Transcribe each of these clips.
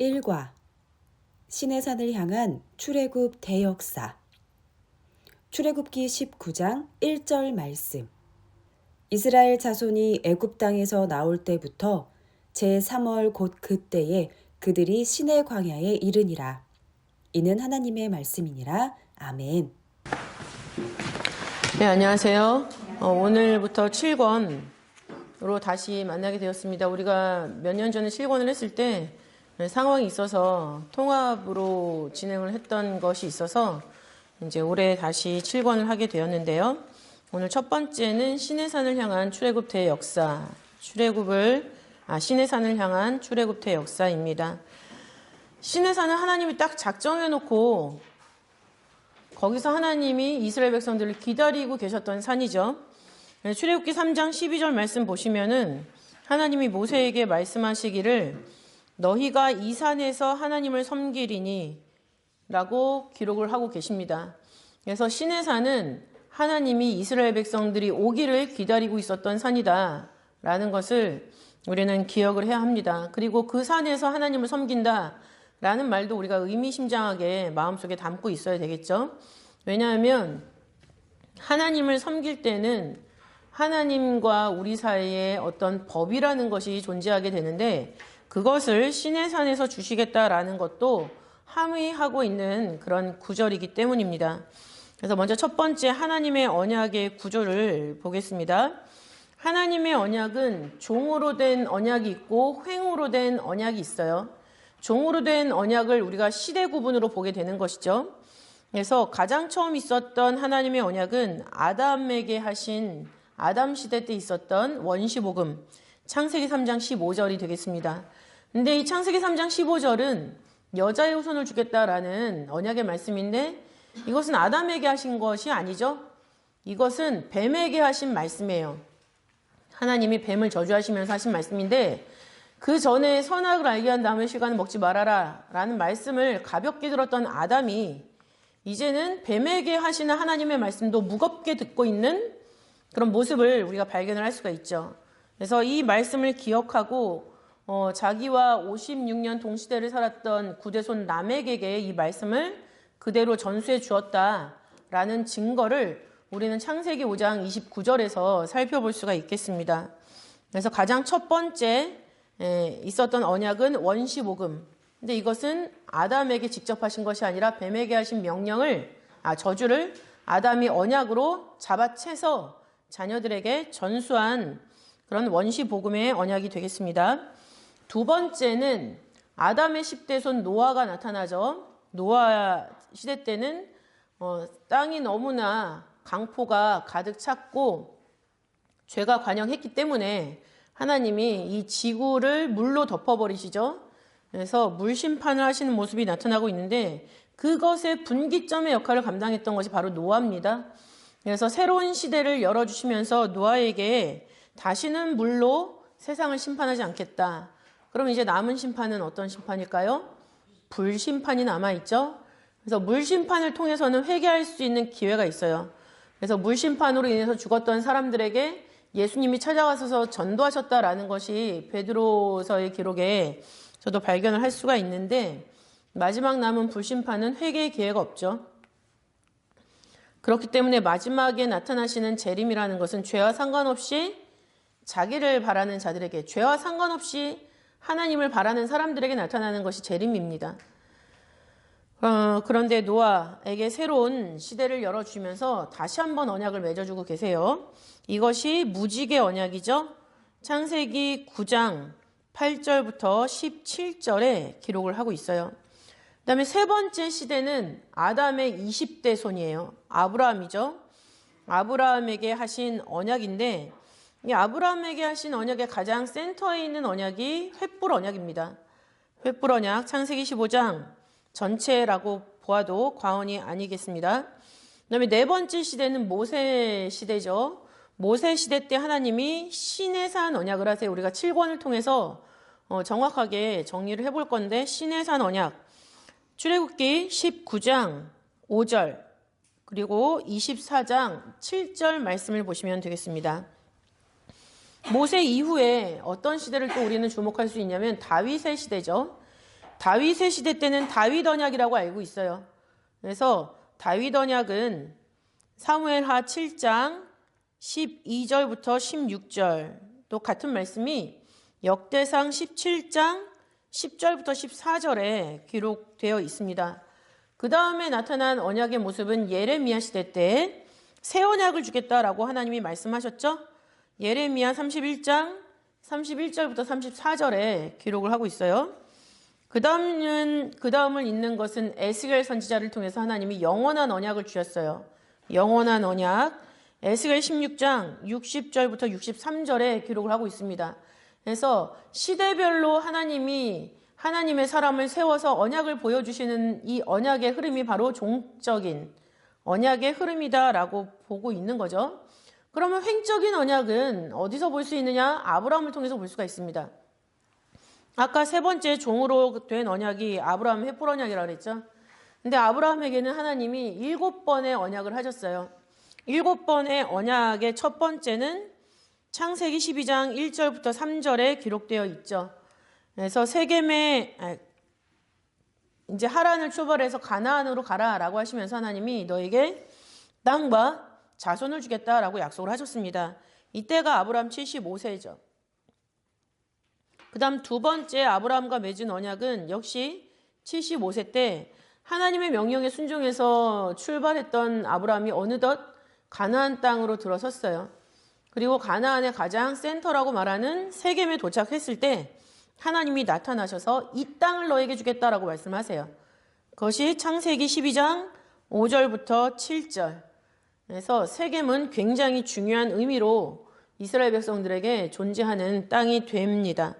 1과 시내산을 향한 출애굽 대역사. 출애굽기 19장 1절 말씀. 이스라엘 자손이 애굽 땅에서 나올 때부터 제3월 곧 그때에 그들이 시내 광야에 이르니라. 이는 하나님의 말씀이니라. 아멘. 네, 안녕하세요. 오늘부터 7권으로 다시 만나게 되었습니다. 우리가 몇 년 전에 7권을 했을 때 상황이 있어서 통합으로 진행을 했던 것이 있어서 이제 올해 다시 7권을 하게 되었는데요. 오늘 첫 번째는 시내산을 향한 출애굽 대역사, 시내산을 향한 출애굽 대역사입니다. 시내산은 하나님이 딱 작정해 놓고 거기서 하나님이 이스라엘 백성들을 기다리고 계셨던 산이죠. 출애굽기 3장 12절 말씀 보시면은 하나님이 모세에게 말씀하시기를 너희가 이 산에서 하나님을 섬기리니 라고 기록을 하고 계십니다. 그래서 시내산은 하나님이 이스라엘 백성들이 오기를 기다리고 있었던 산이다 라는 것을 우리는 기억을 해야 합니다. 그리고 그 산에서 하나님을 섬긴다 라는 말도 우리가 의미심장하게 마음속에 담고 있어야 되겠죠. 왜냐하면 하나님을 섬길 때는 하나님과 우리 사이에 어떤 법이라는 것이 존재하게 되는데 그것을 시내산에서 주시겠다라는 것도 함의하고 있는 그런 구절이기 때문입니다. 그래서 먼저 첫 번째 하나님의 언약의 구조를 보겠습니다. 하나님의 언약은 종으로 된 언약이 있고 횡으로 된 언약이 있어요. 종으로 된 언약을 우리가 시대 구분으로 보게 되는 것이죠. 그래서 가장 처음 있었던 하나님의 언약은 아담에게 하신 아담 시대 때 있었던 원시복음 창세기 3장 15절이 되겠습니다. 근데 이 창세기 3장 15절은 여자의 후손을 주겠다라는 언약의 말씀인데 이것은 아담에게 하신 것이 아니죠. 이것은 뱀에게 하신 말씀이에요. 하나님이 뱀을 저주하시면서 하신 말씀인데 그 전에 선악을 알게 한 다음에 실과는 먹지 말아라 라는 말씀을 가볍게 들었던 아담이 이제는 뱀에게 하시는 하나님의 말씀도 무겁게 듣고 있는 그런 모습을 우리가 발견을 할 수가 있죠. 그래서 이 말씀을 기억하고 자기와 56년 동시대를 살았던 구대손 라멕에게 이 말씀을 그대로 전수해 주었다라는 증거를 우리는 창세기 5장 29절에서 살펴볼 수가 있겠습니다. 그래서 가장 첫 번째 있었던 언약은 원시복음. 근데 이것은 아담에게 직접 하신 것이 아니라 뱀에게 하신 저주를 아담이 언약으로 잡아채서 자녀들에게 전수한 그런 원시복음의 언약이 되겠습니다. 두 번째는 아담의 10대 손 노아가 나타나죠. 노아 시대 때는 땅이 너무나 강포가 가득 찼고 죄가 관영했기 때문에 하나님이 이 지구를 물로 덮어버리시죠. 그래서 물 심판을 하시는 모습이 나타나고 있는데 그것의 분기점의 역할을 감당했던 것이 바로 노아입니다. 그래서 새로운 시대를 열어주시면서 노아에게 다시는 물로 세상을 심판하지 않겠다. 그럼 이제 남은 심판은 어떤 심판일까요? 불심판이 남아있죠. 그래서 물심판을 통해서는 회개할 수 있는 기회가 있어요. 그래서 물심판으로 인해서 죽었던 사람들에게 예수님이 찾아가셔서 전도하셨다라는 것이 베드로서의 기록에 저도 발견을 할 수가 있는데 마지막 남은 불심판은 회개의 기회가 없죠. 그렇기 때문에 마지막에 나타나시는 재림이라는 것은 죄와 상관없이 자기를 바라는 자들에게, 죄와 상관없이 하나님을 바라는 사람들에게 나타나는 것이 재림입니다. 그런데 노아에게 새로운 시대를 열어주면서 다시 한번 언약을 맺어주고 계세요. 이것이 무지개 언약이죠. 창세기 9장 8절부터 17절에 기록을 하고 있어요. 그 다음에 세 번째 시대는 아담의 20대 손이에요. 아브라함이죠. 아브라함에게 하신 언약인데 이 아브라함에게 하신 언약의 가장 센터에 있는 언약이 횃불 언약입니다. 횃불 언약 창세기 15장 전체라고 보아도 과언이 아니겠습니다. 그 다음에 네 번째 시대는 모세 시대죠. 모세 시대 때 하나님이 시내산 언약을 하세요. 우리가 7권을 통해서 정확하게 정리를 해볼 건데 시내산 언약 출애굽기 19장 5절 그리고 24장 7절 말씀을 보시면 되겠습니다. 모세 이후에 어떤 시대를 또 우리는 주목할 수 있냐면 다윗의 시대죠. 다윗의 시대 때는 다윗 언약이라고 알고 있어요. 그래서 다윗 언약은 사무엘하 7장 12절부터 16절, 또 같은 말씀이 역대상 17장 10절부터 14절에 기록되어 있습니다. 그 다음에 나타난 언약의 모습은 예레미야 시대 때 새 언약을 주겠다라고 하나님이 말씀하셨죠. 예레미야 31장 31절부터 34절에 기록을 하고 있어요. 그 다음을 잇는 것은 에스겔 선지자를 통해서 하나님이 영원한 언약을 주셨어요. 영원한 언약, 에스겔 16장 60절부터 63절에 기록을 하고 있습니다. 그래서 시대별로 하나님이 하나님의 사람을 세워서 언약을 보여주시는 이 언약의 흐름이 바로 종적인 언약의 흐름이다라고 보고 있는 거죠. 그러면 횡적인 언약은 어디서 볼 수 있느냐? 아브라함을 통해서 볼 수가 있습니다. 아까 세 번째 종으로 된 언약이 아브라함 횃불 언약이라고 그랬죠. 근데 아브라함에게는 하나님이 7번의 언약을 하셨어요. 7번의 언약의 첫 번째는 창세기 12장 1절부터 3절에 기록되어 있죠. 그래서 세겜에 이제 하란을 출발해서 가나안으로 가라라고 하시면서 하나님이 너에게 땅과 자손을 주겠다라고 약속을 하셨습니다. 이때가 아브라함 75세죠. 그 다음 두 번째 아브라함과 맺은 언약은 역시 75세 때 하나님의 명령에 순종해서 출발했던 아브라함이 어느덧 가나안 땅으로 들어섰어요. 그리고 가나안의 가장 센터라고 말하는 세겜에 도착했을 때 하나님이 나타나셔서 이 땅을 너에게 주겠다라고 말씀하세요. 그것이 창세기 12장 5절부터 7절. 그래서 세겜은 굉장히 중요한 의미로 이스라엘 백성들에게 존재하는 땅이 됩니다.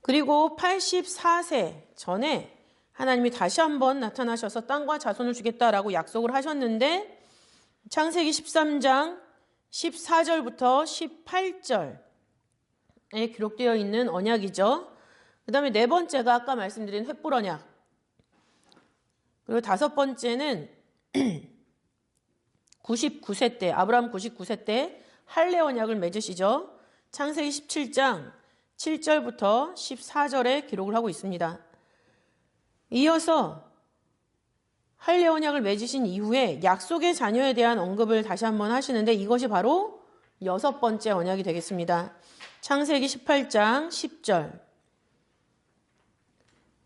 그리고 84세 전에 하나님이 다시 한번 나타나셔서 땅과 자손을 주겠다라고 약속을 하셨는데 창세기 13장 14절부터 18절에 기록되어 있는 언약이죠. 그 다음에 네 번째가 아까 말씀드린 횃불 언약. 그리고 다섯 번째는 99세 때, 아브라함 99세 때 할례 언약을 맺으시죠. 창세기 17장 7절부터 14절에 기록을 하고 있습니다. 이어서 할례 언약을 맺으신 이후에 약속의 자녀에 대한 언급을 다시 한번 하시는데 이것이 바로 여섯 번째 언약이 되겠습니다. 창세기 18장 10절.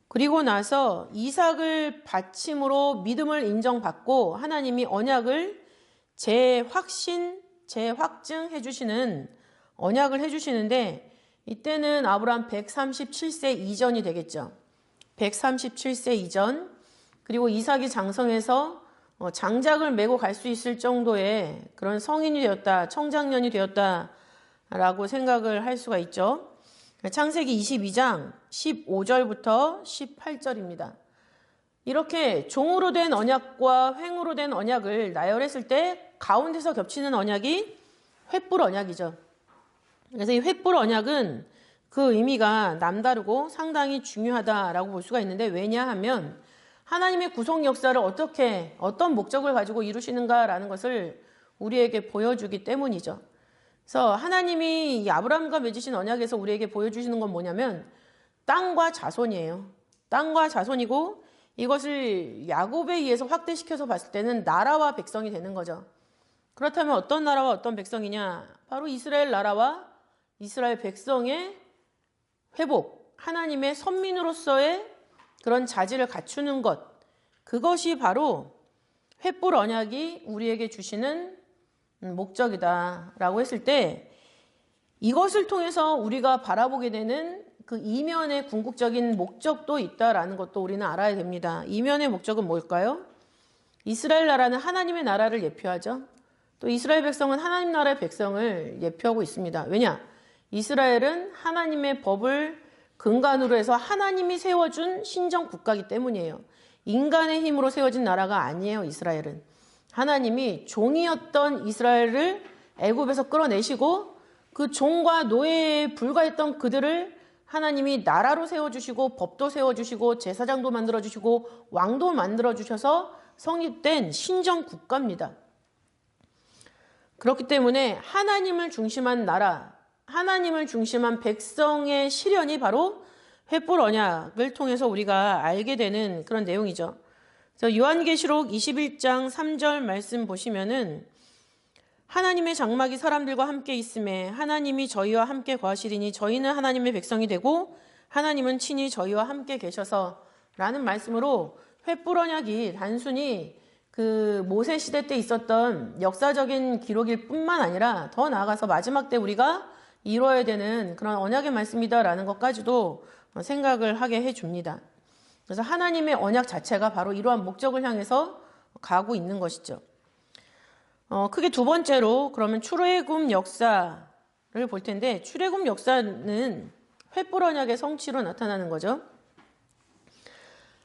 그리고 나서 이삭을 바침으로 믿음을 인정받고 하나님이 언약을 재확증해 주시는 언약을 해주시는데 이때는 아브라함 137세 이전이 되겠죠. 137세 이전. 그리고 이삭이 장성해서 장작을 메고 갈 수 있을 정도의 그런 성인이 되었다, 청장년이 되었다라고 생각을 할 수가 있죠. 창세기 22장 15절부터 18절입니다. 이렇게 종으로 된 언약과 횡으로 된 언약을 나열했을 때 가운데서 겹치는 언약이 횃불 언약이죠. 그래서 이 횃불 언약은 그 의미가 남다르고 상당히 중요하다라고 볼 수가 있는데 왜냐하면 하나님의 구속 역사를 어떤 목적을 가지고 이루시는가라는 것을 우리에게 보여주기 때문이죠. 그래서 하나님이 이 아브라함과 맺으신 언약에서 우리에게 보여주시는 건 뭐냐면 땅과 자손이에요. 땅과 자손이고 이것을 야곱에 의해서 확대시켜서 봤을 때는 나라와 백성이 되는 거죠. 그렇다면 어떤 나라와 어떤 백성이냐? 바로 이스라엘 나라와 이스라엘 백성의 회복, 하나님의 선민으로서의 그런 자질을 갖추는 것, 그것이 바로 횃불 언약이 우리에게 주시는 목적이다라고 했을 때 이것을 통해서 우리가 바라보게 되는 그 이면의 궁극적인 목적도 있다라는 것도 우리는 알아야 됩니다. 이면의 목적은 뭘까요? 이스라엘 나라는 하나님의 나라를 예표하죠. 또 이스라엘 백성은 하나님 나라의 백성을 예표하고 있습니다. 왜냐? 이스라엘은 하나님의 법을 근간으로 해서 하나님이 세워준 신정 국가이기 때문이에요. 인간의 힘으로 세워진 나라가 아니에요. 이스라엘은. 하나님이 종이었던 이스라엘을 애굽에서 끌어내시고 그 종과 노예에 불과했던 그들을 하나님이 나라로 세워주시고 법도 세워주시고 제사장도 만들어주시고 왕도 만들어주셔서 성립된 신정 국가입니다. 그렇기 때문에 하나님을 중심한 나라, 하나님을 중심한 백성의 실현이 바로 횃불 언약을 통해서 우리가 알게 되는 그런 내용이죠. 그래서 요한계시록 21장 3절 말씀 보시면은 하나님의 장막이 사람들과 함께 있음에 하나님이 저희와 함께 거하시리니 저희는 하나님의 백성이 되고 하나님은 친히 저희와 함께 계셔서 라는 말씀으로 횃불 언약이 단순히 그 모세 시대 때 있었던 역사적인 기록일 뿐만 아니라 더 나아가서 마지막 때 우리가 이루어야 되는 그런 언약의 말씀이다라는 것까지도 생각을 하게 해줍니다. 그래서 하나님의 언약 자체가 바로 이러한 목적을 향해서 가고 있는 것이죠. 크게 두 번째로 그러면 출애굽 역사를 볼 텐데 출애굽 역사는 횃불 언약의 성취로 나타나는 거죠.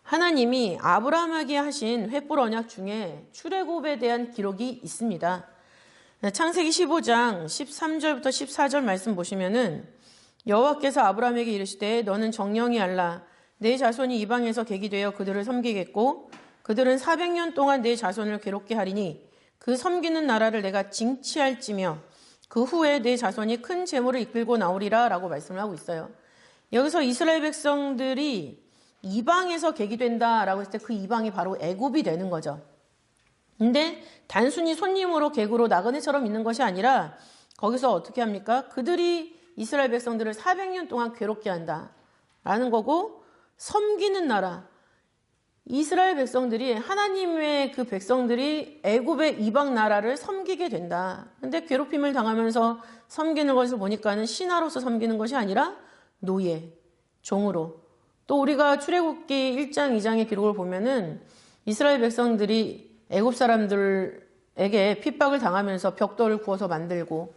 하나님이 아브라함에게 하신 횃불 언약 중에 출애굽에 대한 기록이 있습니다. 창세기 15장 13절부터 14절 말씀 보시면은 여호와께서 아브라함에게 이르시되 너는 정령이 알라 내 자손이 이방에서 객이 되어 그들을 섬기겠고 그들은 400년 동안 내 자손을 괴롭게 하리니 그 섬기는 나라를 내가 징치할지며 그 후에 내 자손이 큰 재물을 이끌고 나오리라 라고 말씀을 하고 있어요. 여기서 이스라엘 백성들이 이방에서 객이 된다라고 했을 때 그 이방이 바로 애굽이 되는 거죠. 근데 단순히 손님으로 객으로 나그네처럼 있는 것이 아니라 거기서 어떻게 합니까? 그들이 이스라엘 백성들을 400년 동안 괴롭게 한다라는 거고 섬기는 나라. 이스라엘 백성들이 하나님의 그 백성들이 애굽의 이방 나라를 섬기게 된다. 근데 괴롭힘을 당하면서 섬기는 것을 보니까는 신하로서 섬기는 것이 아니라 노예, 종으로. 또 우리가 출애굽기 1장, 2장의 기록을 보면은 이스라엘 백성들이 애굽 사람들에게 핍박을 당하면서 벽돌을 구워서 만들고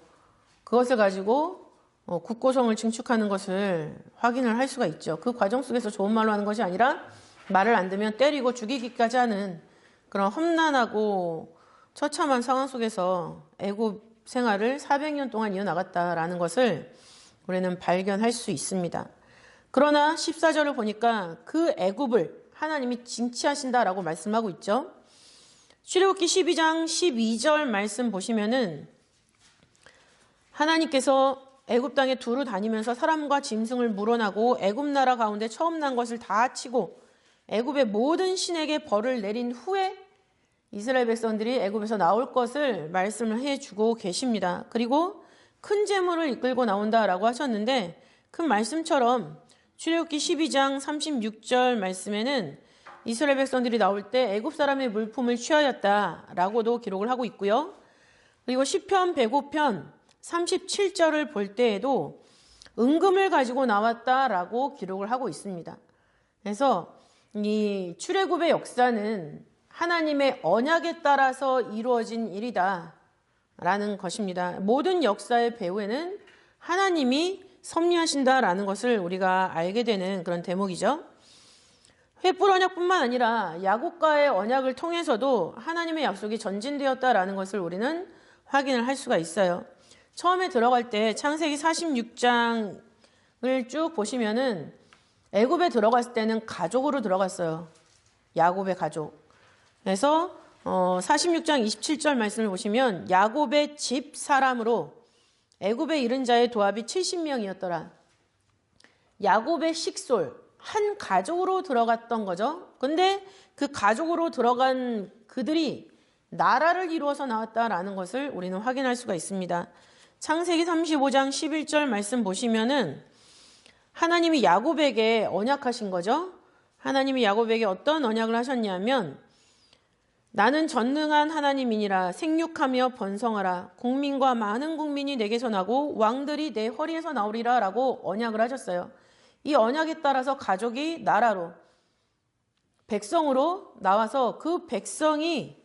그것을 가지고 국고성을 증축하는 것을 확인을 할 수가 있죠. 그 과정 속에서 좋은 말로 하는 것이 아니라 말을 안 듣면 때리고 죽이기까지 하는 그런 험난하고 처참한 상황 속에서 애굽 생활을 400년 동안 이어나갔다라는 것을 우리는 발견할 수 있습니다. 그러나 14절을 보니까 그 애굽을 하나님이 징치하신다라고 말씀하고 있죠. 출애굽기 12장 12절 말씀 보시면은 하나님께서 애굽 땅에 두루 다니면서 사람과 짐승을 물어나고 애굽 나라 가운데 처음 난 것을 다 치고 애굽의 모든 신에게 벌을 내린 후에 이스라엘 백성들이 애굽에서 나올 것을 말씀을 해주고 계십니다. 그리고 큰 재물을 이끌고 나온다라고 하셨는데 그 말씀처럼 출애굽기 12장 36절 말씀에는 이스라엘 백성들이 나올 때 애굽 사람의 물품을 취하였다라고도 기록을 하고 있고요. 그리고 시편 105편 37절을 볼 때에도 은금을 가지고 나왔다라고 기록을 하고 있습니다. 그래서 이 출애굽의 역사는 하나님의 언약에 따라서 이루어진 일이다라는 것입니다. 모든 역사의 배후에는 하나님이 섭리하신다라는 것을 우리가 알게 되는 그런 대목이죠. 횃불 언약뿐만 아니라 야곱과의 언약을 통해서도 하나님의 약속이 전진되었다라는 것을 우리는 확인을 할 수가 있어요. 처음에 들어갈 때 창세기 46장을 쭉 보시면은 애굽에 들어갔을 때는 가족으로 들어갔어요. 야곱의 가족. 그래서 46장 27절 말씀을 보시면 야곱의 집 사람으로 애굽에 이른 자의 도합이 70명이었더라. 야곱의 식솔, 한 가족으로 들어갔던 거죠. 근데 그 가족으로 들어간 그들이 나라를 이루어서 나왔다라는 것을 우리는 확인할 수가 있습니다. 창세기 35장 11절 말씀 보시면은 하나님이 야곱에게 언약하신 거죠. 하나님이 야곱에게 어떤 언약을 하셨냐면 나는 전능한 하나님이니라 생육하며 번성하라 국민과 많은 국민이 내게서 나고 왕들이 내 허리에서 나오리라 라고 언약을 하셨어요. 이 언약에 따라서 가족이 나라로 백성으로 나와서 그 백성이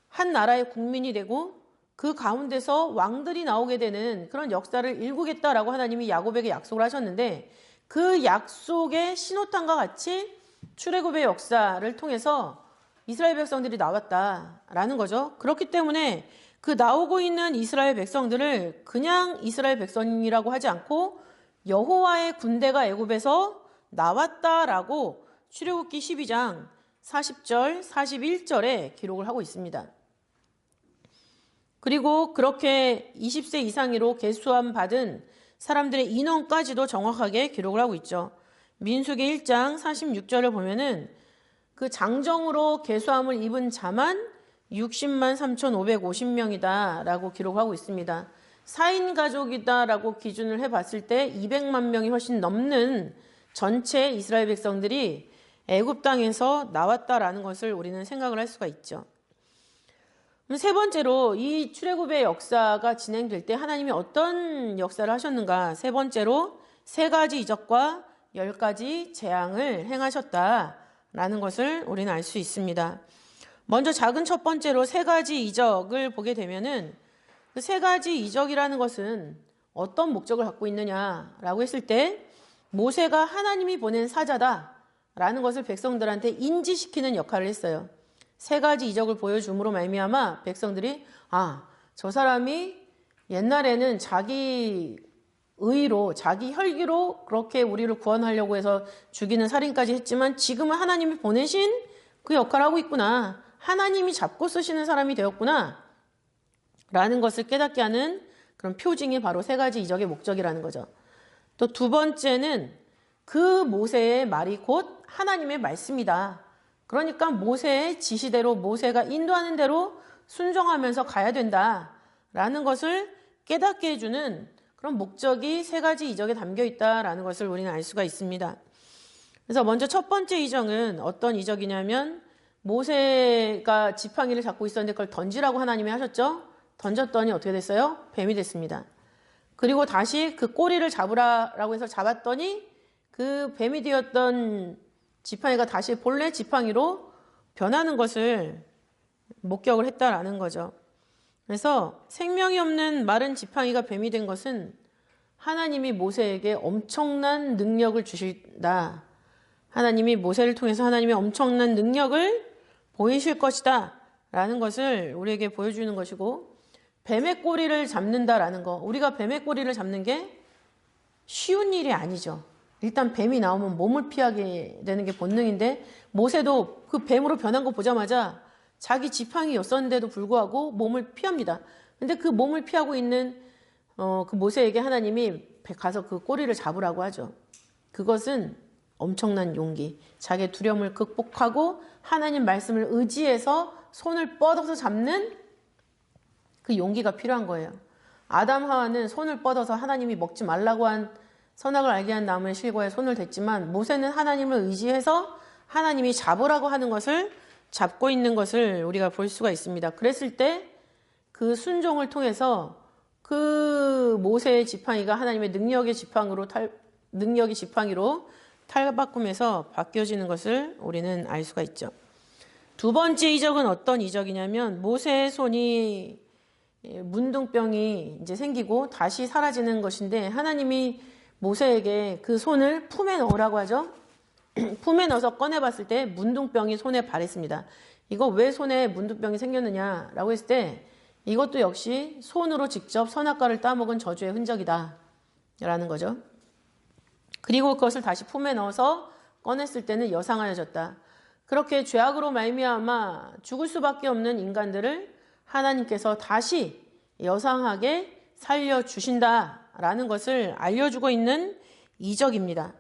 한 나라의 국민이 되고 그 가운데서 왕들이 나오게 되는 그런 역사를 일구겠다라고 하나님이 야곱에게 약속을 하셨는데 그 약속의 신호탄과 같이 출애굽의 역사를 통해서 이스라엘 백성들이 나왔다라는 거죠. 그렇기 때문에 그 나오고 있는 이스라엘 백성들을 그냥 이스라엘 백성이라고 하지 않고 여호와의 군대가 애굽에서 나왔다라고 출애굽기 12장 40절, 41절에 기록을 하고 있습니다. 그리고 그렇게 20세 이상으로 계수함 받은 사람들의 인원까지도 정확하게 기록을 하고 있죠. 민수기 1장 46절을 보면은 그 장정으로 계수함을 입은 자만 60만 3,550명이다 라고 기록하고 있습니다. 4인 가족이다 라고 기준을 해봤을 때 200만 명이 훨씬 넘는 전체 이스라엘 백성들이 애굽 땅에서 나왔다라는 것을 우리는 생각을 할 수가 있죠. 세 번째로 이 출애굽의 역사가 진행될 때 하나님이 어떤 역사를 하셨는가? 세 번째로 3가지 이적과 10가지 재앙을 행하셨다라는 것을 우리는 알 수 있습니다. 먼저 작은 첫 번째로 3가지 이적을 보게 되면은 그 3가지 이적이라는 것은 어떤 목적을 갖고 있느냐라고 했을 때 모세가 하나님이 보낸 사자다라는 것을 백성들한테 인지시키는 역할을 했어요. 3가지 이적을 보여줌으로 말미암아 백성들이 저 사람이 옛날에는 자기 의로 자기 혈기로 그렇게 우리를 구원하려고 해서 죽이는 살인까지 했지만 지금은 하나님이 보내신 그 역할을 하고 있구나. 하나님이 잡고 쓰시는 사람이 되었구나. 라는 것을 깨닫게 하는 그런 표징이 바로 3가지 이적의 목적이라는 거죠. 또 두 번째는 그 모세의 말이 곧 하나님의 말씀이다. 그러니까 모세의 지시대로 모세가 인도하는 대로 순종하면서 가야 된다라는 것을 깨닫게 해주는 그런 목적이 3가지 이적에 담겨 있다라는 것을 우리는 알 수가 있습니다. 그래서 먼저 첫 번째 이적은 어떤 이적이냐면 모세가 지팡이를 잡고 있었는데 그걸 던지라고 하나님이 하셨죠. 던졌더니 어떻게 됐어요? 뱀이 됐습니다. 그리고 다시 그 꼬리를 잡으라고 해서 잡았더니 그 뱀이 되었던 지팡이가 다시 본래 지팡이로 변하는 것을 목격을 했다라는 거죠. 그래서 생명이 없는 마른 지팡이가 뱀이 된 것은 하나님이 모세에게 엄청난 능력을 주신다. 하나님이 모세를 통해서 하나님의 엄청난 능력을 보이실 것이다. 라는 것을 우리에게 보여주는 것이고 뱀의 꼬리를 잡는다라는 거. 우리가 뱀의 꼬리를 잡는 게 쉬운 일이 아니죠. 일단 뱀이 나오면 몸을 피하게 되는 게 본능인데 모세도 그 뱀으로 변한 거 보자마자 자기 지팡이였었는데도 불구하고 몸을 피합니다. 근데 그 몸을 피하고 있는 그 모세에게 하나님이 가서 그 꼬리를 잡으라고 하죠. 그것은 엄청난 용기. 자기의 두려움을 극복하고 하나님 말씀을 의지해서 손을 뻗어서 잡는 그 용기가 필요한 거예요. 아담 하와는 손을 뻗어서 하나님이 먹지 말라고 한 선악을 알게 한 나무의 실과에 손을 댔지만 모세는 하나님을 의지해서 하나님이 잡으라고 하는 것을 잡고 있는 것을 우리가 볼 수가 있습니다. 그랬을 때 그 순종을 통해서 그 모세의 지팡이가 하나님의 능력의 지팡이로 탈바꿈해서 바뀌어지는 것을 우리는 알 수가 있죠. 두 번째 이적은 어떤 이적이냐면 모세의 손이 문둥병이 이제 생기고 다시 사라지는 것인데 하나님이 모세에게 그 손을 품에 넣으라고 하죠. 품에 넣어서 꺼내봤을 때 문둥병이 손에 발했습니다. 이거 왜 손에 문둥병이 생겼느냐라고 했을 때 이것도 역시 손으로 직접 선악과를 따먹은 저주의 흔적이다 라는 거죠. 그리고 그것을 다시 품에 넣어서 꺼냈을 때는 여상하여졌다. 그렇게 죄악으로 말미암아 죽을 수밖에 없는 인간들을 하나님께서 다시 여상하게 살려주신다라는 것을 알려주고 있는 이적입니다.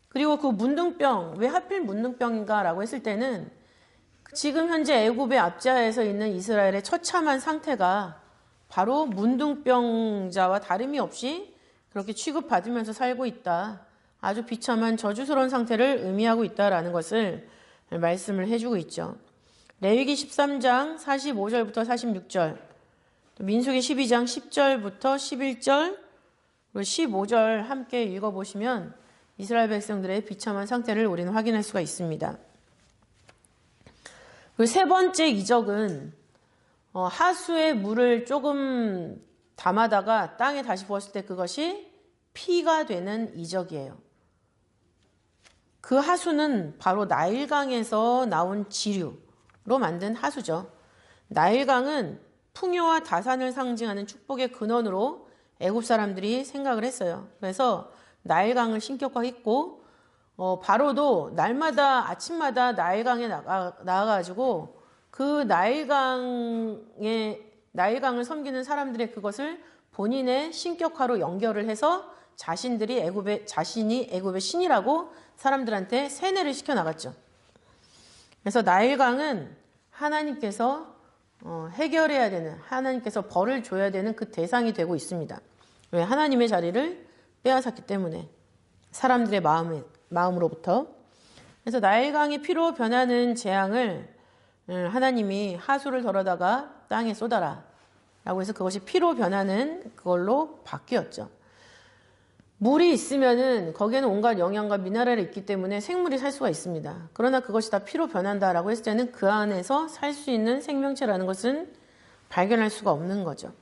그리고 그 문둥병, 왜 하필 문둥병인가라고 했을 때는 지금 현재 애굽의 압제하에서 있는 이스라엘의 처참한 상태가 바로 문둥병자와 다름이 없이 그렇게 취급받으면서 살고 있다. 아주 비참한 저주스러운 상태를 의미하고 있다라는 것을 말씀을 해주고 있죠. 레위기 13장 45절부터 46절, 민수기 12장 10절부터 11절, 그리고 15절 함께 읽어보시면 이스라엘 백성들의 비참한 상태를 우리는 확인할 수가 있습니다. 그리고 세 번째 이적은 하수에 물을 조금 담아다가 땅에 다시 부었을 때 그것이 피가 되는 이적이에요. 그 하수는 바로 나일강에서 나온 지류로 만든 하수죠. 나일강은 풍요와 다산을 상징하는 축복의 근원으로 애굽 사람들이 생각을 했어요. 그래서 나일강을 신격화했고 바로도 날마다 아침마다 나일강에 나가가지고 그 나일강의 나일강을 섬기는 사람들의 그것을 본인의 신격화로 연결을 해서 자신이 애굽의 신이라고 사람들한테 세뇌를 시켜나갔죠. 그래서 나일강은 하나님께서 해결해야 되는, 하나님께서 벌을 줘야 되는 그 대상이 되고 있습니다. 왜? 하나님의 자리를 빼앗았기 때문에, 사람들의 마음으로부터. 그래서 나일강이 피로 변하는 재앙을 하나님이 하수를 덜어다가 땅에 쏟아라 라고 해서 그것이 피로 변하는 그걸로 바뀌었죠. 물이 있으면은 거기에는 온갖 영양과 미네랄이 있기 때문에 생물이 살 수가 있습니다. 그러나 그것이 다 피로 변한다라고 했을 때는 그 안에서 살 수 있는 생명체라는 것은 발견할 수가 없는 거죠.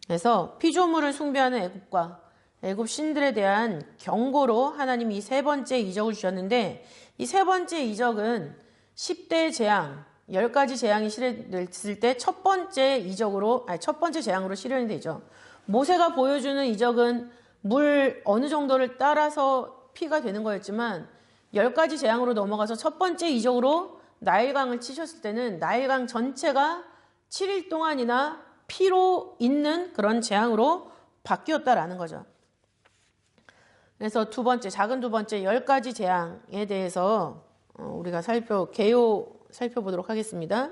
그래서 피조물을 숭배하는 애굽과 애굽 신들에 대한 경고로 하나님이 이 세 번째 이적을 주셨는데, 이 세 번째 이적은 10대 재앙, 10가지 재앙이 실현됐을 때 첫 번째 재앙으로 실현이 되죠. 모세가 보여주는 이적은 물 어느 정도를 따라서 피가 되는 거였지만 10가지 재앙으로 넘어가서 첫 번째 이적으로 나일강을 치셨을 때는 나일강 전체가 7일 동안이나 피로 있는 그런 재앙으로 바뀌었다라는 거죠. 그래서 작은 두 번째 10가지 재앙에 대해서 우리가 살펴보도록 하겠습니다.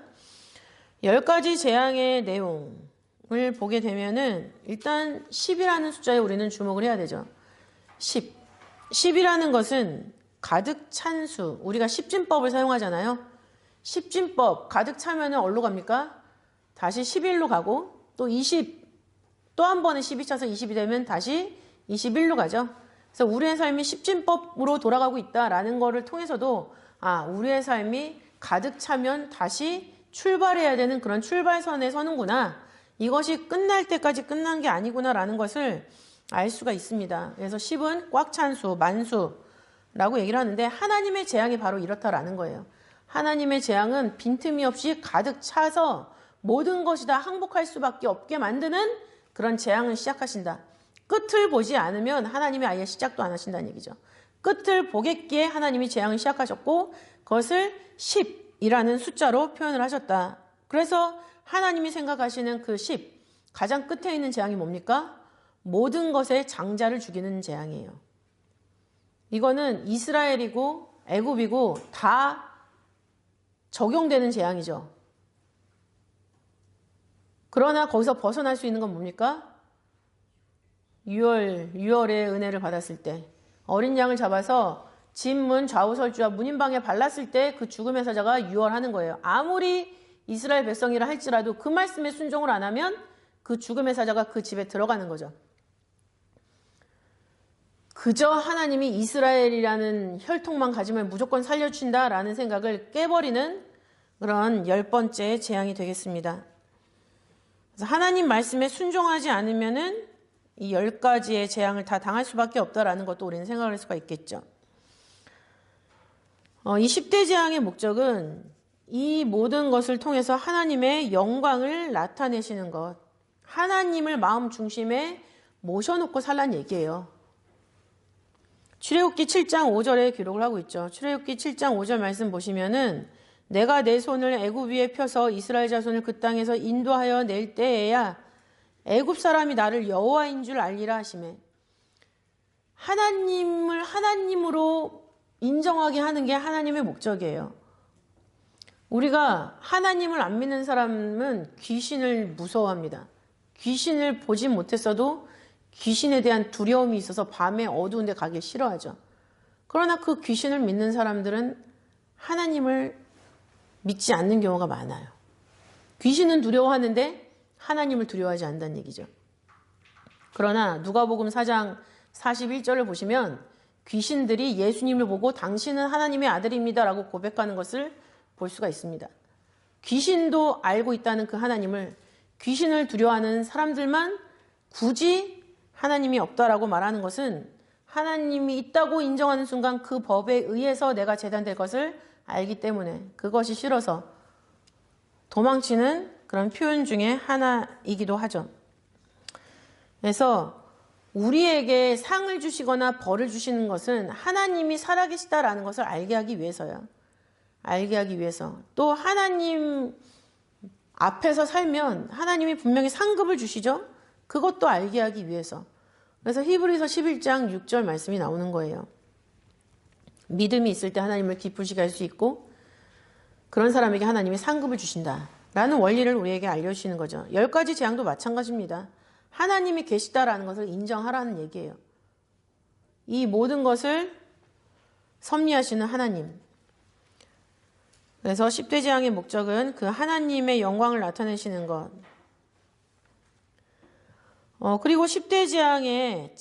10가지 재앙의 내용을 보게 되면은 일단 10이라는 숫자에 우리는 주목을 해야 되죠. 10. 10이라는 것은 가득 찬 수. 우리가 십진법을 사용하잖아요. 십진법 가득 차면은 어디로 갑니까? 다시 11로 가고 또 20, 또 한 번에 10이 차서 20이 되면 다시 21로 가죠. 그래서 우리의 삶이 십진법으로 돌아가고 있다라는 거를 통해서도 우리의 삶이 가득 차면 다시 출발해야 되는 그런 출발선에 서는구나. 이것이 끝날 때까지 끝난 게 아니구나라는 것을 알 수가 있습니다. 그래서 10은 꽉 찬 수, 만수라고 얘기를 하는데 하나님의 재앙이 바로 이렇다라는 거예요. 하나님의 재앙은 빈틈이 없이 가득 차서 모든 것이 다 항복할 수밖에 없게 만드는 그런 재앙을 시작하신다. 끝을 보지 않으면 하나님이 아예 시작도 안 하신다는 얘기죠. 끝을 보겠기에 하나님이 재앙을 시작하셨고 그것을 10이라는 숫자로 표현을 하셨다. 그래서 하나님이 생각하시는 그 10, 가장 끝에 있는 재앙이 뭡니까? 모든 것의 장자를 죽이는 재앙이에요. 이거는 이스라엘이고 애굽이고 다 적용되는 재앙이죠. 그러나 거기서 벗어날 수 있는 건 뭡니까? 6월의 은혜를 받았을 때 어린 양을 잡아서 집 문 좌우설주와 문인방에 발랐을 때 그 죽음의 사자가 유월하는 거예요. 아무리 이스라엘 백성이라 할지라도 그 말씀에 순종을 안 하면 그 죽음의 사자가 그 집에 들어가는 거죠. 그저 하나님이 이스라엘이라는 혈통만 가지면 무조건 살려준다라는 생각을 깨버리는 그런 10번째 재앙이 되겠습니다. 그래서 하나님 말씀에 순종하지 않으면은 이 10가지의 재앙을 다 당할 수밖에 없다라는 것도 우리는 생각을 할 수가 있겠죠. 이 10대 재앙의 목적은 이 모든 것을 통해서 하나님의 영광을 나타내시는 것, 하나님을 마음 중심에 모셔놓고 살란 얘기예요. 출애굽기 7장 5절에 기록을 하고 있죠. 출애굽기 7장 5절 말씀 보시면은 내가 내 손을 애굽 위에 펴서 이스라엘 자손을 그 땅에서 인도하여 낼 때에야 애굽 사람이 나를 여호와인 줄 알리라 하시매. 하나님을 하나님으로 인정하게 하는 게 하나님의 목적이에요. 우리가 하나님을 안 믿는 사람은 귀신을 무서워합니다. 귀신을 보지 못했어도 귀신에 대한 두려움이 있어서 밤에 어두운 데 가기 싫어하죠. 그러나 그 귀신을 믿는 사람들은 하나님을 믿지 않는 경우가 많아요. 귀신은 두려워하는데 하나님을 두려워하지 않는다는 얘기죠. 그러나 누가복음 4장 41절을 보시면 귀신들이 예수님을 보고 당신은 하나님의 아들입니다 라고 고백하는 것을 볼 수가 있습니다. 귀신도 알고 있다는 그 하나님을, 귀신을 두려워하는 사람들만 굳이 하나님이 없다라고 말하는 것은 하나님이 있다고 인정하는 순간 그 법에 의해서 내가 제단될 것을 알기 때문에 그것이 싫어서 도망치는 그런 표현 중에 하나이기도 하죠. 그래서 우리에게 상을 주시거나 벌을 주시는 것은 하나님이 살아계시다라는 것을 알게 하기 위해서요. 알게 하기 위해서. 또 하나님을 앞에서 살면 하나님이 분명히 상급을 주시죠. 그것도 알게 하기 위해서. 그래서 히브리서 11장 6절 말씀이 나오는 거예요. 믿음이 있을 때 하나님을 기쁘시게 할 수 있고 그런 사람에게 하나님이 상급을 주신다라는 원리를 우리에게 알려주시는 거죠. 10가지 재앙도 마찬가지입니다. 하나님이 계시다라는 것을 인정하라는 얘기예요. 이 모든 것을 섭리하시는 하나님. 그래서 10대 재앙의 목적은 그 하나님의 영광을 나타내시는 것. 그리고 10대 재앙의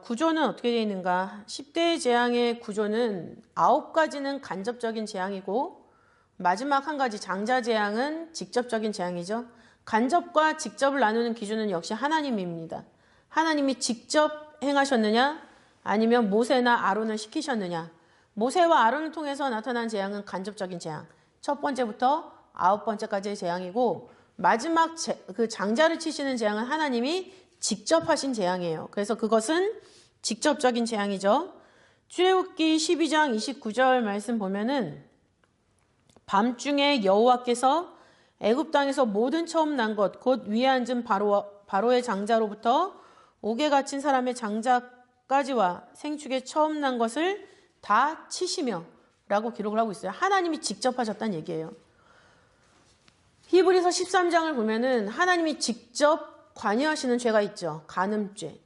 구조는 어떻게 되어 있는가? 10대 재앙의 구조는 9가지는 간접적인 재앙이고 마지막 한 가지 장자 재앙은 직접적인 재앙이죠. 간접과 직접을 나누는 기준은 역시 하나님입니다. 하나님이 직접 행하셨느냐 아니면 모세나 아론을 시키셨느냐. 모세와 아론을 통해서 나타난 재앙은 간접적인 재앙. 첫 번째부터 9번째까지의 재앙이고 마지막 그 장자를 치시는 재앙은 하나님이 직접 하신 재앙이에요. 그래서 그것은 직접적인 재앙이죠. 출애굽기 12장 29절 말씀 보면은 밤중에 여호와께서 애굽 땅에서 모든 처음 난 것 곧 위에 앉은 바로의 장자로부터 옥에 갇힌 사람의 장자까지와 생축에 처음 난 것을 다 치시며 라고 기록을 하고 있어요. 하나님이 직접 하셨다는 얘기예요. 히브리서 13장을 보면은 하나님이 직접 관여하시는 죄가 있죠. 간음죄.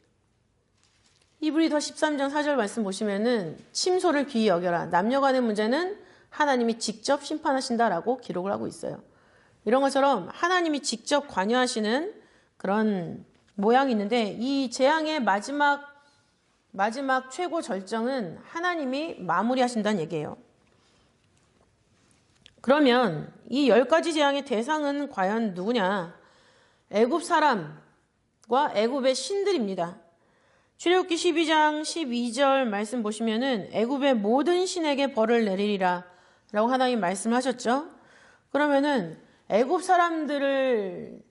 히브리서 13장 4절 말씀 보시면은 침소를 귀히 여겨라. 남녀간의 문제는 하나님이 직접 심판하신다라고 기록을 하고 있어요. 이런 것처럼 하나님이 직접 관여하시는 그런 모양이 있는데 이 재앙의 마지막 최고 절정은 하나님이 마무리하신다는 얘기예요. 그러면 이 10가지 재앙의 대상은 과연 누구냐? 애굽 사람과 애굽의 신들입니다. 출애굽기 12장 12절 말씀 보시면은 애굽의 모든 신에게 벌을 내리리라 라고 하나님 말씀하셨죠. 그러면은 애굽 사람들을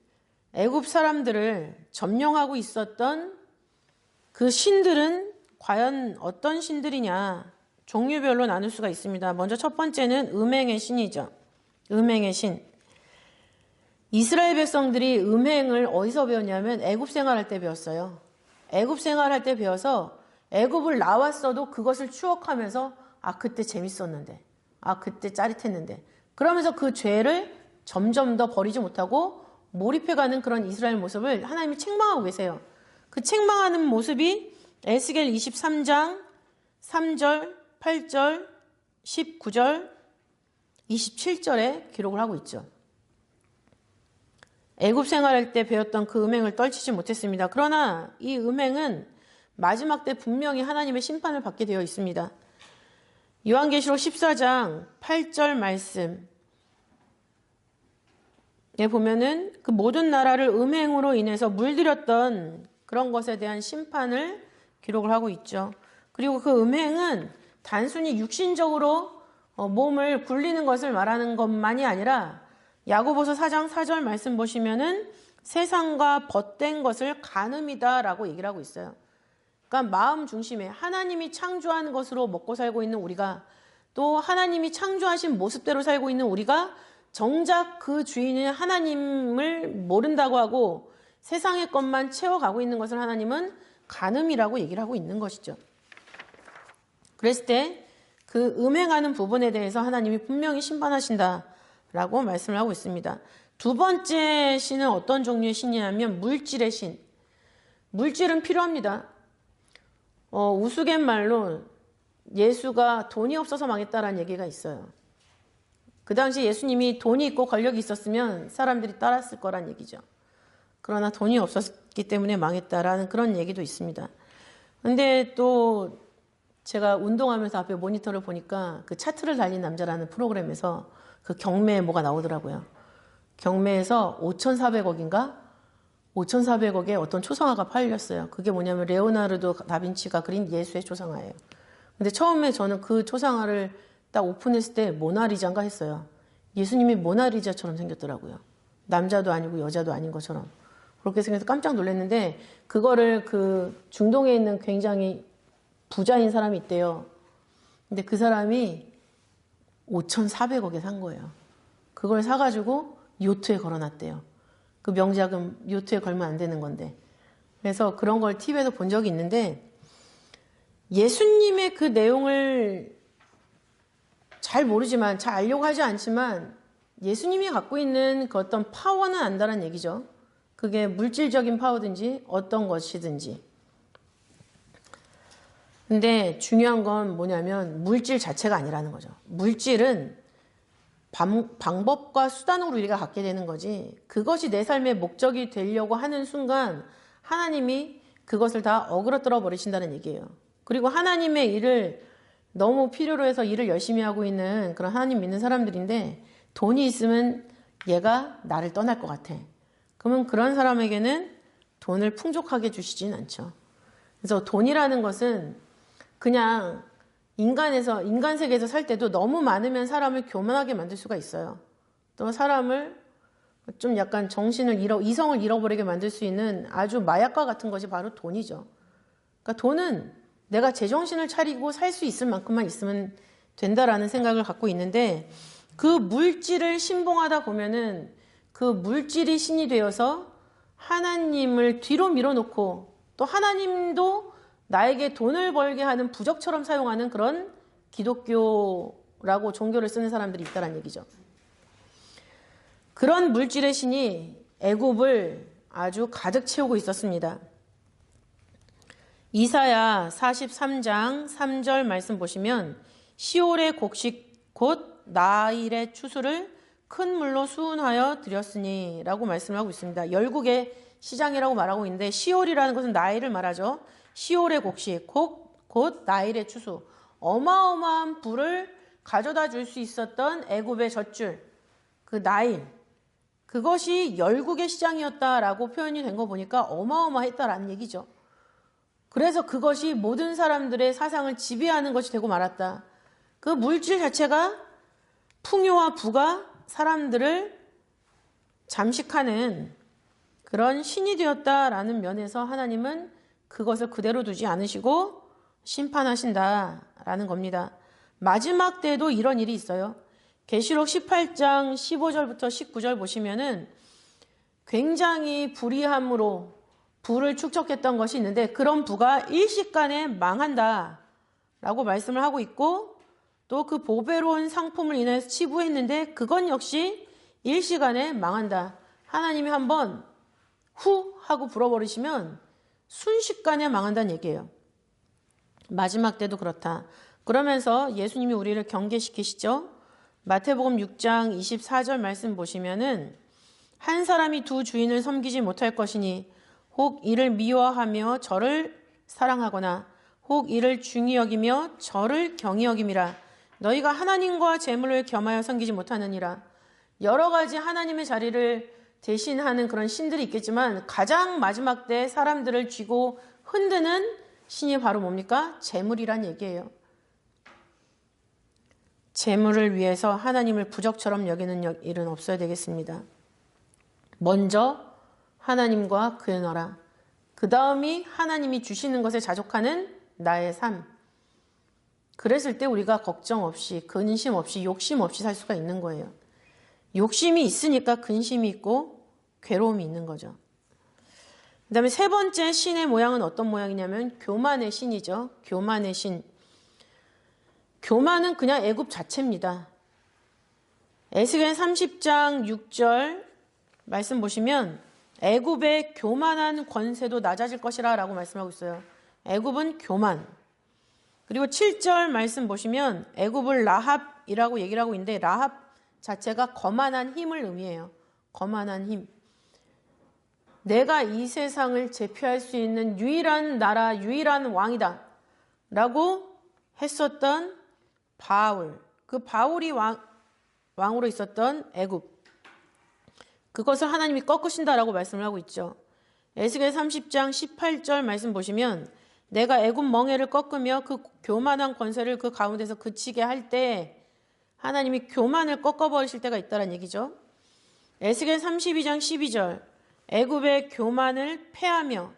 점령하고 있었던 그 신들은 과연 어떤 신들이냐? 종류별로 나눌 수가 있습니다. 먼저 첫 번째는 음행의 신이죠. 음행의 신. 이스라엘 백성들이 음행을 어디서 배웠냐면 애굽 생활할 때 배웠어요. 애굽 생활할 때 배워서 애굽을 나왔어도 그것을 추억하면서 그때 재밌었는데 그때 짜릿했는데 그러면서 그 죄를 점점 더 버리지 못하고 몰입해가는 그런 이스라엘 모습을 하나님이 책망하고 계세요. 그 책망하는 모습이 에스겔 23장 3절, 8절, 19절, 27절에 기록을 하고 있죠. 애굽 생활할 때 배웠던 그 음행을 떨치지 못했습니다. 그러나 이 음행은 마지막 때 분명히 하나님의 심판을 받게 되어 있습니다. 요한계시록 14장 8절 말씀에 보면은 그 모든 나라를 음행으로 인해서 물들였던 그런 것에 대한 심판을 기록을 하고 있죠. 그리고 그 음행은 단순히 육신적으로 몸을 굴리는 것을 말하는 것만이 아니라 야고보서 4장 4절 말씀 보시면은 세상과 벗된 것을 간음이다라고 얘기를 하고 있어요. 그러니까 마음 중심에 하나님이 창조한 것으로 먹고 살고 있는 우리가 또 하나님이 창조하신 모습대로 살고 있는 우리가 정작 그 주인은 하나님을 모른다고 하고 세상의 것만 채워가고 있는 것을 하나님은 간음이라고 얘기를 하고 있는 것이죠. 그랬을 때 그 음행하는 부분에 대해서 하나님이 분명히 심판하신다라고 말씀을 하고 있습니다. 두 번째 신은 어떤 종류의 신이냐면 물질의 신. 물질은 필요합니다. 우스갯말로 예수가 돈이 없어서 망했다라는 얘기가 있어요. 그 당시 예수님이 돈이 있고 권력이 있었으면 사람들이 따랐을 거란 얘기죠. 그러나 돈이 없었기 때문에 망했다라는 그런 얘기도 있습니다. 근데 또 제가 운동하면서 앞에 모니터를 보니까 그 차트를 달린 남자라는 프로그램에서 그 경매에 뭐가 나오더라고요. 경매에서 5,400억인가? 5,400억에 어떤 초상화가 팔렸어요. 그게 뭐냐면 레오나르도 다빈치가 그린 예수의 초상화예요. 근데 처음에 저는 그 초상화를 딱 오픈했을 때 모나리자인가 했어요. 예수님이 모나리자처럼 생겼더라고요. 남자도 아니고 여자도 아닌 것처럼. 그렇게 생겨서 깜짝 놀랐는데 그거를 그 중동에 있는 굉장히 부자인 사람이 있대요. 근데 그 사람이 5,400억에 산 거예요. 그걸 사가지고 요트에 걸어놨대요. 그 명자금 요트에 걸면 안 되는 건데. 그래서 그런 걸 TV에서 본 적이 있는데 예수님의 그 내용을 잘 모르지만, 잘 알려고 하지 않지만 예수님이 갖고 있는 그 어떤 파워는 안다는 얘기죠. 그게 물질적인 파워든지 어떤 것이든지. 근데 중요한 건 뭐냐면 물질 자체가 아니라는 거죠. 물질은 방법과 수단으로 우리가 갖게 되는 거지, 그것이 내 삶의 목적이 되려고 하는 순간 하나님이 그것을 다 어그러뜨려 버리신다는 얘기예요. 그리고 하나님의 일을 너무 필요로 해서 일을 열심히 하고 있는 그런 하나님 믿는 사람들인데, 돈이 있으면 얘가 나를 떠날 것 같아. 그러면 그런 사람에게는 돈을 풍족하게 주시진 않죠. 그래서 돈이라는 것은 그냥 인간 세계에서 살 때도 너무 많으면 사람을 교만하게 만들 수가 있어요. 또 사람을 좀 약간 이성을 잃어버리게 만들 수 있는 아주 마약과 같은 것이 바로 돈이죠. 그러니까 돈은 내가 제정신을 차리고 살 수 있을 만큼만 있으면 된다라는 생각을 갖고 있는데, 그 물질을 신봉하다 보면은 그 물질이 신이 되어서 하나님을 뒤로 밀어놓고, 또 하나님도 나에게 돈을 벌게 하는 부적처럼 사용하는 그런 기독교라고 종교를 쓰는 사람들이 있다는 얘기죠. 그런 물질의 신이 애굽을 아주 가득 채우고 있었습니다. 이사야 43장 3절 말씀 보시면 시올의 곡식 곧 나일의 추수를 큰 물로 수운하여 드렸으니 라고 말씀을 하고 있습니다. 열국의 시장이라고 말하고 있는데, 시올이라는 것은 나일을 말하죠. 시올의 곡식 곧 나일의 추수, 어마어마한 부를 가져다 줄 수 있었던 애굽의 젖줄, 그 나일, 그것이 열국의 시장이었다라고 표현이 된 거 보니까 어마어마했다라는 얘기죠. 그래서 그것이 모든 사람들의 사상을 지배하는 것이 되고 말았다. 그 물질 자체가, 풍요와 부가 사람들을 잠식하는 그런 신이 되었다라는 면에서 하나님은 그것을 그대로 두지 않으시고 심판하신다라는 겁니다. 마지막 때에도 이런 일이 있어요. 계시록 18장 15절부터 19절 보시면은 굉장히 불의함으로 부를 축적했던 것이 있는데, 그런 부가 일시간에 망한다 라고 말씀을 하고 있고, 또 그 보배로운 상품을 인해서 치부했는데 그건 역시 일시간에 망한다. 하나님이 한번 후 하고 불어버리시면 순식간에 망한다는 얘기예요. 마지막 때도 그렇다. 그러면서 예수님이 우리를 경계시키시죠. 마태복음 6장 24절 말씀 보시면은 한 사람이 두 주인을 섬기지 못할 것이니 혹 이를 미워하며 저를 사랑하거나 혹 이를 중히 여기며 저를 경히 여김이라. 너희가 하나님과 재물을 겸하여 섬기지 못하느니라. 여러 가지 하나님의 자리를 대신하는 그런 신들이 있겠지만 가장 마지막 때 사람들을 쥐고 흔드는 신이 바로 뭡니까? 재물이란 얘기예요. 재물을 위해서 하나님을 부적처럼 여기는 일은 없어야 되겠습니다. 먼저 하나님과 그의 나라, 그 다음이 하나님이 주시는 것에 자족하는 나의 삶. 그랬을 때 우리가 걱정 없이, 근심 없이, 욕심 없이 살 수가 있는 거예요. 욕심이 있으니까 근심이 있고 괴로움이 있는 거죠. 그 다음에 세 번째 신의 모양은 어떤 모양이냐면 교만의 신이죠. 교만의 신. 교만은 그냥 애굽 자체입니다. 에스겔 30장 6절 말씀 보시면 애굽의 교만한 권세도 낮아질 것이라 라고 말씀하고 있어요. 애굽은 교만. 그리고 7절 말씀 보시면 애굽을 라합이라고 얘기를 하고 있는데, 라합 자체가 거만한 힘을 의미해요. 거만한 힘. 내가 이 세상을 제패할 수 있는 유일한 나라, 유일한 왕이다 라고 했었던 바울, 그 바울이 왕으로 있었던 애굽, 그것을 하나님이 꺾으신다라고 말씀을 하고 있죠. 에스겔 30장 18절 말씀 보시면 내가 애굽 멍에를 꺾으며 그 교만한 권세를 그 가운데서 그치게 할 때 하나님이 교만을 꺾어버리실 때가 있다는 얘기죠. 에스겔 32장 12절 애굽의 교만을 패하며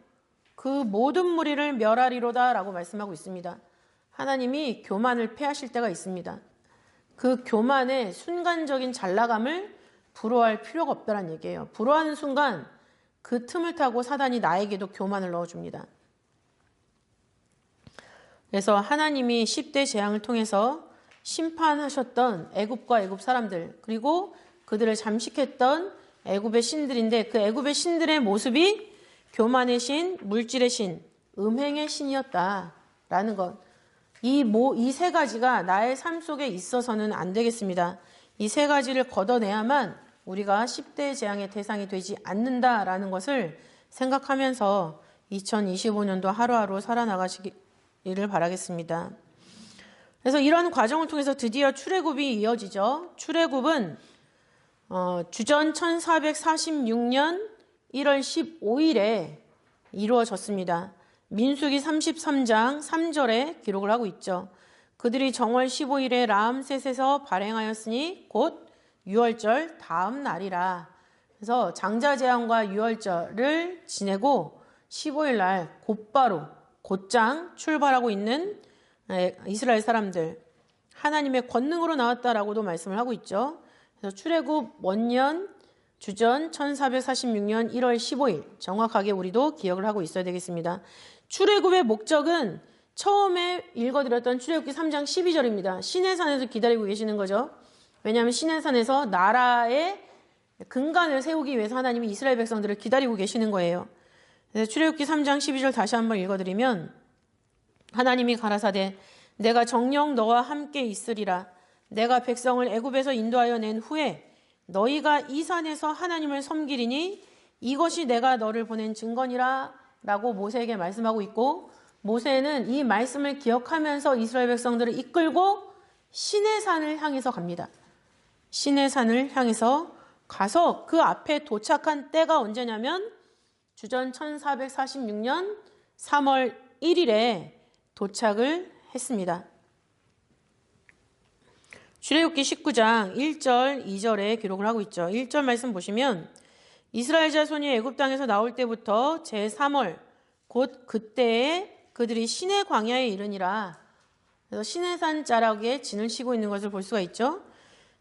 그 모든 무리를 멸하리로다 라고 말씀하고 있습니다. 하나님이 교만을 패하실 때가 있습니다. 그 교만의 순간적인 잘나감을 부러워할 필요가 없다는 얘기예요. 부러워하는 순간 그 틈을 타고 사단이 나에게도 교만을 넣어줍니다. 그래서 하나님이 10대 재앙을 통해서 심판하셨던 애굽과 애굽 사람들, 그리고 그들을 잠식했던 애굽의 신들인데, 그 애굽의 신들의 모습이 교만의 신, 물질의 신, 음행의 신이었다라는 것. 이 세 가지가 나의 삶 속에 있어서는 안 되겠습니다. 이 세 가지를 걷어내야만 우리가 10대 재앙의 대상이 되지 않는다라는 것을 생각하면서 2025년도 하루하루 살아나가시기를 바라겠습니다. 그래서 이런 과정을 통해서 드디어 출애굽이 이어지죠. 출애굽은 주전 1446년 1월 15일에 이루어졌습니다. 민수기 33장 3절에 기록을 하고 있죠. 그들이 정월 15일에 라암셋에서 발행하였으니 곧 유월절 다음 날이라. 그래서 장자재앙과 유월절을 지내고 15일 날 곧장 출발하고 있는 이스라엘 사람들, 하나님의 권능으로 나왔다라고도 말씀을 하고 있죠. 그래서 출애굽 원년 주전 1446년 1월 15일 정확하게 우리도 기억을 하고 있어야 되겠습니다. 출애굽의 목적은 처음에 읽어드렸던 출애굽기 3장 12절입니다. 시내산에서 기다리고 계시는 거죠. 왜냐하면 시내산에서 나라의 근간을 세우기 위해서 하나님이 이스라엘 백성들을 기다리고 계시는 거예요. 그래서 출애굽기 3장 12절 다시 한번 읽어드리면, 하나님이 가라사대 내가 정녕 너와 함께 있으리라. 내가 백성을 애굽에서 인도하여 낸 후에 너희가 이 산에서 하나님을 섬기리니 이것이 내가 너를 보낸 증거니라 라고 모세에게 말씀하고 있고, 모세는 이 말씀을 기억하면서 이스라엘 백성들을 이끌고 시내산을 향해서 갑니다. 시내산을 향해서 가서 그 앞에 도착한 때가 언제냐면 주전 1446년 3월 1일에 도착을 했습니다. 출애굽기 19장 1절 2절에 기록을 하고 있죠. 1절 말씀 보시면 이스라엘 자손이 애굽 땅에서 나올 때부터 제3월 곧 그때에 그들이 시내 광야에 이르니라. 그래서 시내산 자락에 진을 치고 있는 것을 볼 수가 있죠.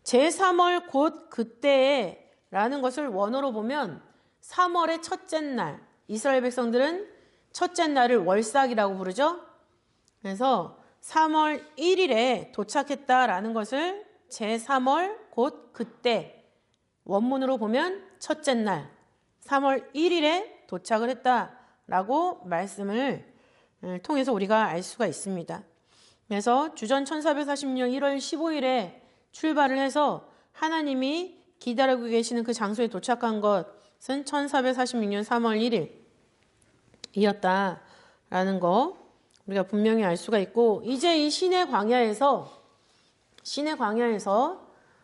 제3월 곧 그때에 라는 것을 원어로 보면 3월의 첫째 날, 이스라엘 백성들은 첫째 날을 월삭이라고 부르죠. 그래서 3월 1일에 도착했다라는 것을 제3월 곧 그때, 원문으로 보면 첫째 날 3월 1일에 도착을 했다라고 말씀을 통해서 우리가 알 수가 있습니다. 그래서 주전 1446년 1월 15일에 출발을 해서 하나님이 기다리고 계시는 그 장소에 도착한 것은 1446년 3월 1일이었다라는 거 우리가 분명히 알 수가 있고, 이제 이 시내 광야에서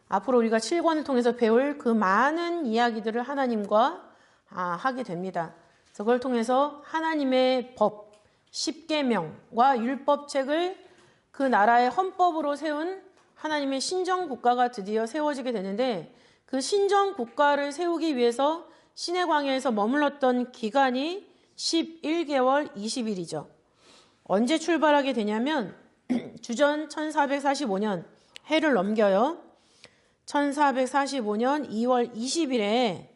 앞으로 우리가 7권을 통해서 배울 그 많은 이야기들을 하나님과 하게 됩니다. 그래서 그걸 통해서 하나님의 법, 십계명과 율법책을 그 나라의 헌법으로 세운 하나님의 신정국가가 드디어 세워지게 되는데, 그 신정국가를 세우기 위해서 시내 광야에서 머물렀던 기간이 11개월 20일이죠. 언제 출발하게 되냐면 주전 1445년 해를 넘겨요. 1445년 2월 20일에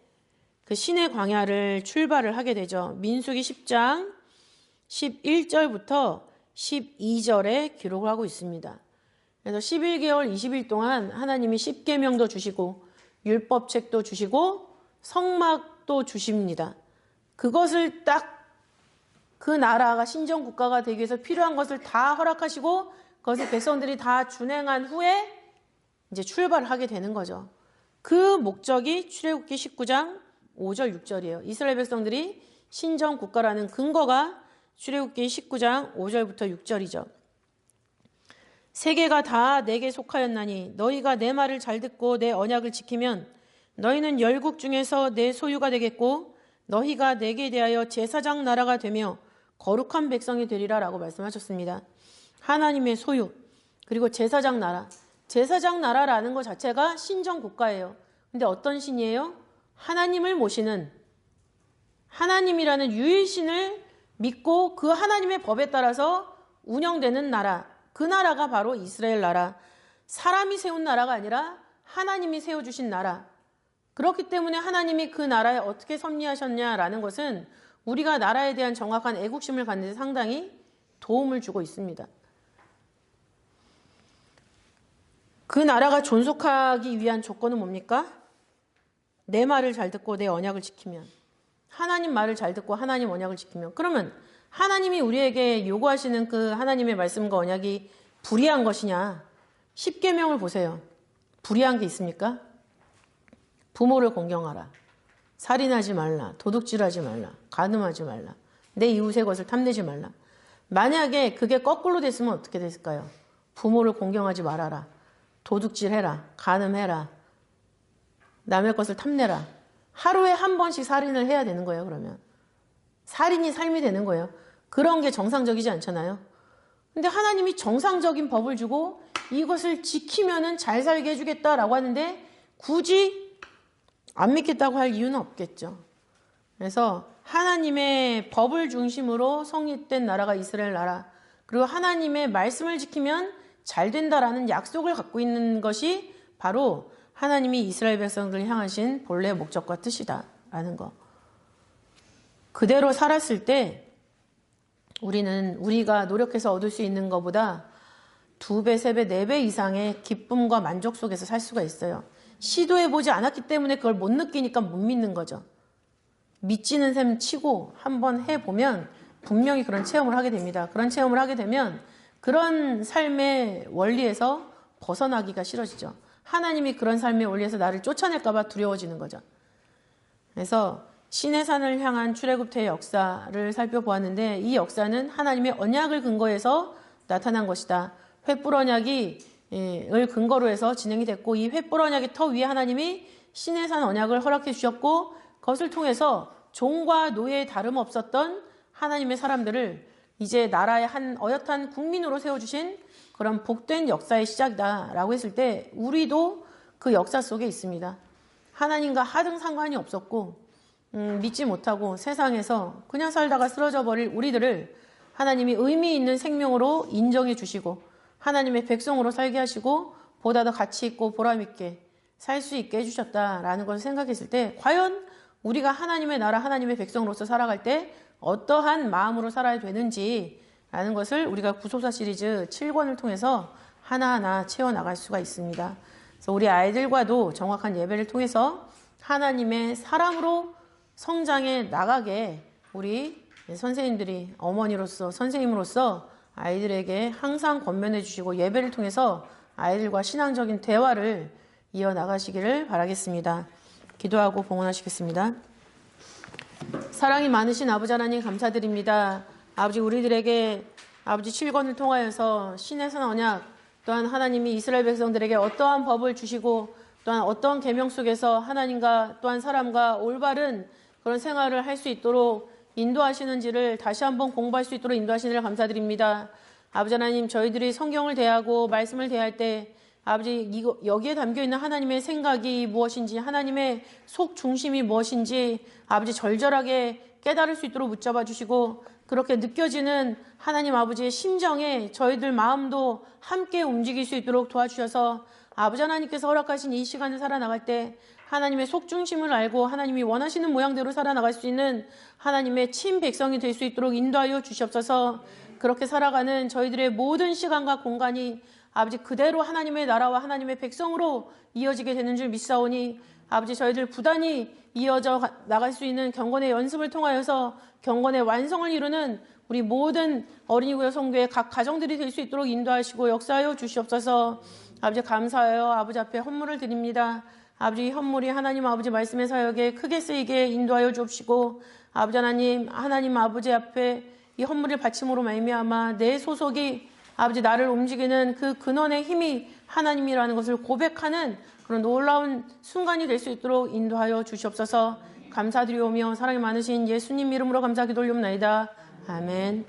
그 시내 광야를 출발을 하게 되죠. 민수기 10장 11절부터 12절에 기록을 하고 있습니다. 그래서 11개월 20일 동안 하나님이 십계명도 주시고 율법책도 주시고 성막도 주십니다. 그것을 딱 그 나라가 신정국가가 되기 위해서 필요한 것을 다 허락하시고 그것을 백성들이 다 준행한 후에 이제 출발을 하게 되는 거죠. 그 목적이 출애굽기 19장 5절 6절이에요. 이스라엘 백성들이 신정국가라는 근거가 출애굽기 19장 5절부터 6절이죠. 세계가 다 내게 속하였나니 너희가 내 말을 잘 듣고 내 언약을 지키면 너희는 열국 중에서 내 소유가 되겠고 너희가 내게 대하여 제사장 나라가 되며 거룩한 백성이 되리라 라고 말씀하셨습니다. 하나님의 소유, 그리고 제사장 나라. 제사장 나라라는 것 자체가 신정국가예요. 근데 어떤 신이에요? 하나님을 모시는, 하나님이라는 유일신을 믿고 그 하나님의 법에 따라서 운영되는 나라. 그 나라가 바로 이스라엘 나라. 사람이 세운 나라가 아니라 하나님이 세워주신 나라. 그렇기 때문에 하나님이 그 나라에 어떻게 섭리하셨냐라는 것은 우리가 나라에 대한 정확한 애국심을 갖는 데 상당히 도움을 주고 있습니다. 그 나라가 존속하기 위한 조건은 뭡니까? 내 말을 잘 듣고 내 언약을 지키면, 하나님 말을 잘 듣고 하나님 언약을 지키면, 그러면 하나님이 우리에게 요구하시는 그 하나님의 말씀과 언약이 불의한 것이냐? 10계명을 보세요. 불의한 게 있습니까? 부모를 공경하라, 살인하지 말라, 도둑질하지 말라, 간음하지 말라, 내 이웃의 것을 탐내지 말라. 만약에 그게 거꾸로 됐으면 어떻게 됐을까요? 부모를 공경하지 말아라, 도둑질해라, 간음해라, 남의 것을 탐내라. 하루에 한 번씩 살인을 해야 되는 거예요. 그러면 살인이 삶이 되는 거예요. 그런 게 정상적이지 않잖아요. 근데 하나님이 정상적인 법을 주고 이것을 지키면은 잘 살게 해주겠다라고 하는데 굳이 안 믿겠다고 할 이유는 없겠죠. 그래서 하나님의 법을 중심으로 성립된 나라가 이스라엘 나라, 그리고 하나님의 말씀을 지키면 잘 된다라는 약속을 갖고 있는 것이 바로 하나님이 이스라엘 백성들을 향하신 본래의 목적과 뜻이다라는 거. 그대로 살았을 때 우리가 노력해서 얻을 수 있는 것보다 2배, 3배, 4배 이상의 기쁨과 만족 속에서 살 수가 있어요. 시도해보지 않았기 때문에 그걸 못 느끼니까 못 믿는 거죠. 믿지는 셈 치고 한번 해보면 분명히 그런 체험을 하게 됩니다. 그런 체험을 하게 되면 그런 삶의 원리에서 벗어나기가 싫어지죠. 하나님이 그런 삶의 원리에서 나를 쫓아낼까 봐 두려워지는 거죠. 그래서 시내산을 향한 출애굽태의 역사를 살펴보았는데 이 역사는 하나님의 언약을 근거해서 나타난 것이다. 횃불 언약을 근거로 해서 진행이 됐고, 이 횃불 언약의 터 위에 하나님이 시내산 언약을 허락해 주셨고, 그것을 통해서 종과 노예의 다름없었던 하나님의 사람들을 이제 나라의 한 어엿한 국민으로 세워주신 그런 복된 역사의 시작이다라고 했을 때 우리도 그 역사 속에 있습니다. 하나님과 하등 상관이 없었고 믿지 못하고 세상에서 그냥 살다가 쓰러져 버릴 우리들을 하나님이 의미 있는 생명으로 인정해 주시고 하나님의 백성으로 살게 하시고 보다 더 가치 있고 보람 있게 살 수 있게 해주셨다라는 것을 생각했을 때 과연 우리가 하나님의 나라 하나님의 백성으로서 살아갈 때 어떠한 마음으로 살아야 되는지 라는 것을 우리가 구속사 시리즈 7권을 통해서 하나하나 채워나갈 수가 있습니다. 그래서 우리 아이들과도 정확한 예배를 통해서 하나님의 사람으로 성장해 나가게 우리 선생님들이 어머니로서 선생님으로서 아이들에게 항상 권면해 주시고 예배를 통해서 아이들과 신앙적인 대화를 이어나가시기를 바라겠습니다. 기도하고 봉헌하시겠습니다. 사랑이 많으신 아버지 하나님 감사드립니다. 아버지 우리들에게 아버지 7권을 통하여서 시내산 언약 또한 하나님이 이스라엘 백성들에게 어떠한 법을 주시고 또한 어떠한 계명 속에서 하나님과 또한 사람과 올바른 그런 생활을 할 수 있도록 인도하시는지를 다시 한번 공부할 수 있도록 인도하시느라 감사드립니다. 아버지 하나님 저희들이 성경을 대하고 말씀을 대할 때 아버지 여기에 담겨있는 하나님의 생각이 무엇인지 하나님의 속 중심이 무엇인지 아버지 절절하게 깨달을 수 있도록 붙잡아 주시고 그렇게 느껴지는 하나님 아버지의 심정에 저희들 마음도 함께 움직일 수 있도록 도와주셔서 아버지 하나님께서 허락하신 이 시간을 살아나갈 때 하나님의 속중심을 알고 하나님이 원하시는 모양대로 살아나갈 수 있는 하나님의 친 백성이 될 수 있도록 인도하여 주시옵소서. 그렇게 살아가는 저희들의 모든 시간과 공간이 아버지 그대로 하나님의 나라와 하나님의 백성으로 이어지게 되는 줄 믿사오니 아버지 저희들 부단히 이어져 나갈 수 있는 경건의 연습을 통하여서 경건의 완성을 이루는 우리 모든 어린이구역 성교의 각 가정들이 될 수 있도록 인도하시고 역사하여 주시옵소서. 아버지 감사하여 아버지 앞에 헌물을 드립니다. 아버지 헌물이 하나님 아버지 말씀의 사역에 크게 쓰이게 인도하여 주옵시고 아버지 하나님 아버지 앞에 이 헌물을 바침으로 말미암아 내 소속이 아버지 나를 움직이는 그 근원의 힘이 하나님이라는 것을 고백하는 그런 놀라운 순간이 될 수 있도록 인도하여 주시옵소서. 감사드리오며 사랑이 많으신 예수님 이름으로 감사 기도 올리옵나이다. 아멘.